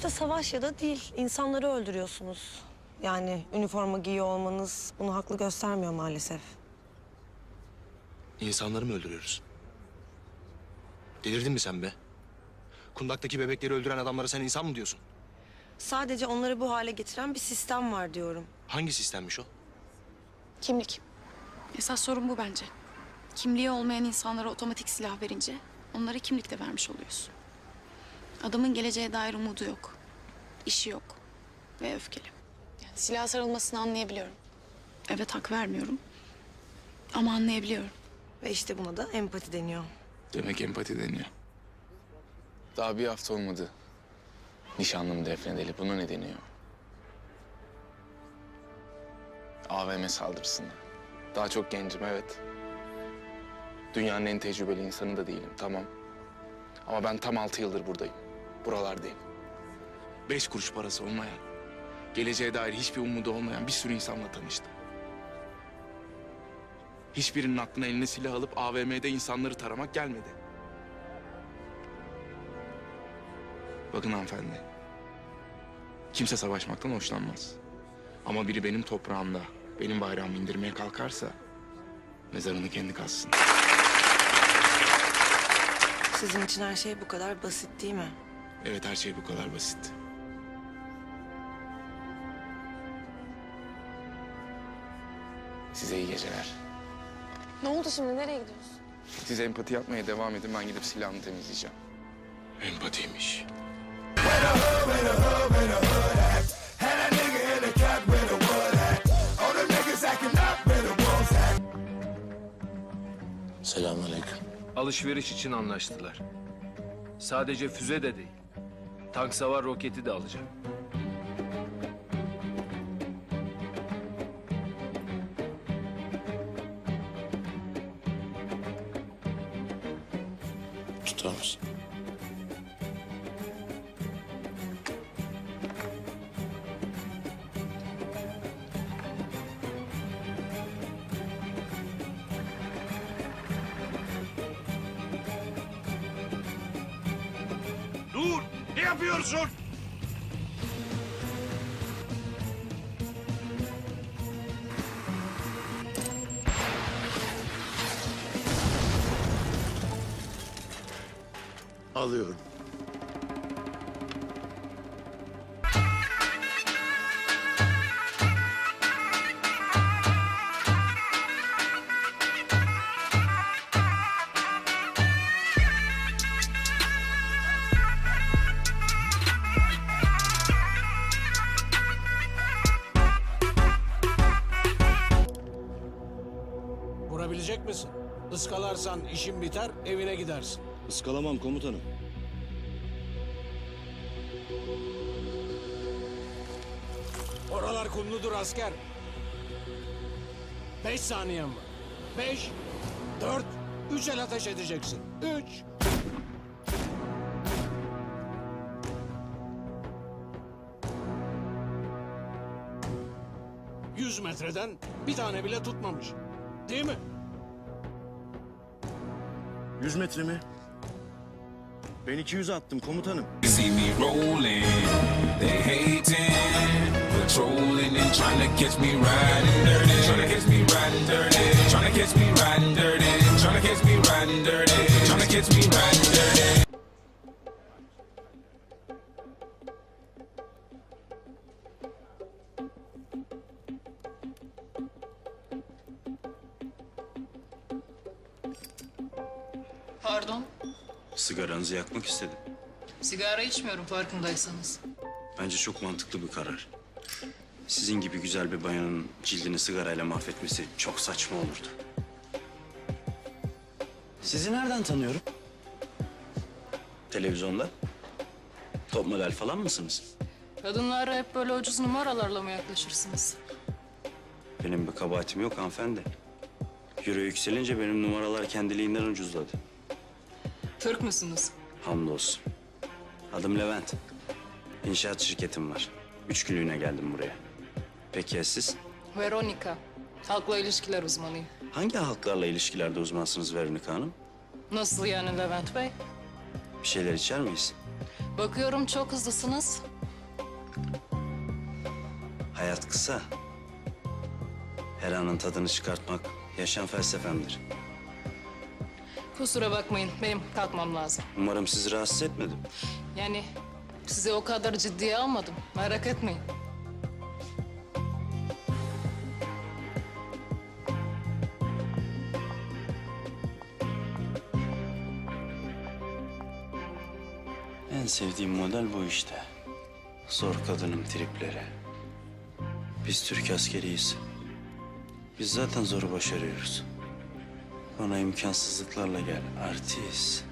Sonuçta savaş ya da değil, insanları öldürüyorsunuz. Yani üniforma giyiyor olmanız bunu haklı göstermiyor maalesef. İnsanları mı öldürüyoruz? Delirdin mi sen be? Kundaktaki bebekleri öldüren adamlara sen insan mı diyorsun? Sadece onları bu hale getiren bir sistem var diyorum. Hangi sistemmiş o? Kimlik. Esas sorun bu bence. Kimliği olmayan insanlara otomatik silah verince onlara kimlik de vermiş oluyorsun. Adamın geleceğe dair umudu yok. İşi yok. Ve öfkeli. Yani silah sarılmasını anlayabiliyorum. Evet, hak vermiyorum. Ama anlayabiliyorum. Ve işte buna da empati deniyor. Demek empati deniyor. Daha bir hafta olmadı. Nişanlımı defnedeli. Buna ne deniyor? AVM saldırısında. Daha çok gencim, evet. Dünyanın en tecrübeli insanı da değilim, tamam. Ama ben tam 6 yıldır buradayım. Buralardayım. 5 kuruş parası olmayan, geleceğe dair hiçbir umudu olmayan bir sürü insanla tanıştım. Hiçbirinin aklına eline silah alıp AVM'de insanları taramak gelmedi. Bakın hanımefendi. Kimse savaşmaktan hoşlanmaz. Ama biri benim toprağımda benim bayrağımı indirmeye kalkarsa mezarını kendi kazsın. Sizin için her şey bu kadar basit değil mi? Evet, her şey bu kadar basit. Size iyi geceler. Ne oldu şimdi? Nereye gidiyorsun? Siz empati yapmaya devam edin, ben gidip silahımı temizleyeceğim. Empatiymiş. Selamünaleyküm. Alışveriş için anlaştılar. Sadece füze de değil. Tank savar roketi de alacak. Tutar mısın? Dur! Ne yapıyorsun? Alıyorum. Vurabilecek misin? Iskalarsan işin biter, evine gidersin. Iskalamam komutanım. Oralar kumludur asker. 5 saniyen var. 5, 4, 3 el ateş edeceksin. 3. ...100 metreden bir tane bile tutmamış. Değil mi? 100 metre mi? Ben 200 attım komutanım. See me rolling, they hating, patrolling and trying to catch me riding dirty, trying to catch me riding dirty, trying to catch me riding dirty, trying to catch me riding dirty, trying to catch me riding dirty. Pardon, Sigaranızı yakmak istedim. sigara içmiyorum farkındaysanız. Bence çok mantıklı bir karar. Sizin gibi güzel bir bayanın cildini sigarayla mahvetmesi çok saçma olurdu. Sizi nereden tanıyorum? Televizyonda? Top model falan mısınız? Kadınlara hep böyle ucuz numaralarla mı yaklaşırsınız? Benim bir kabahatim yok hanımefendi. Euro yükselince benim numaralar kendiliğinden ucuzladı. Türk müsünüz? Hamdolsun. Adım Levent. İnşaat şirketim var. 3 günlüğüne geldim buraya. Peki ya siz? Veronica, halkla ilişkiler uzmanıyım. Hangi halklarla ilişkilerde uzmansınız Veronika Hanım? Nasıl yani Levent Bey? Bir şeyler içer miyiz? Bakıyorum çok hızlısınız. Hayat kısa. Her anın tadını çıkartmak yaşam felsefemdir. Kusura bakmayın, benim kalkmam lazım. Umarım sizi rahatsız etmedim. Yani sizi o kadar ciddiye almadım, merak etmeyin. En sevdiğim model bu işte. Zor kadınım tripleri. Biz Türk askeriyiz. Biz zaten zoru başarıyoruz. Bana imkansızlıklarla gel, artist.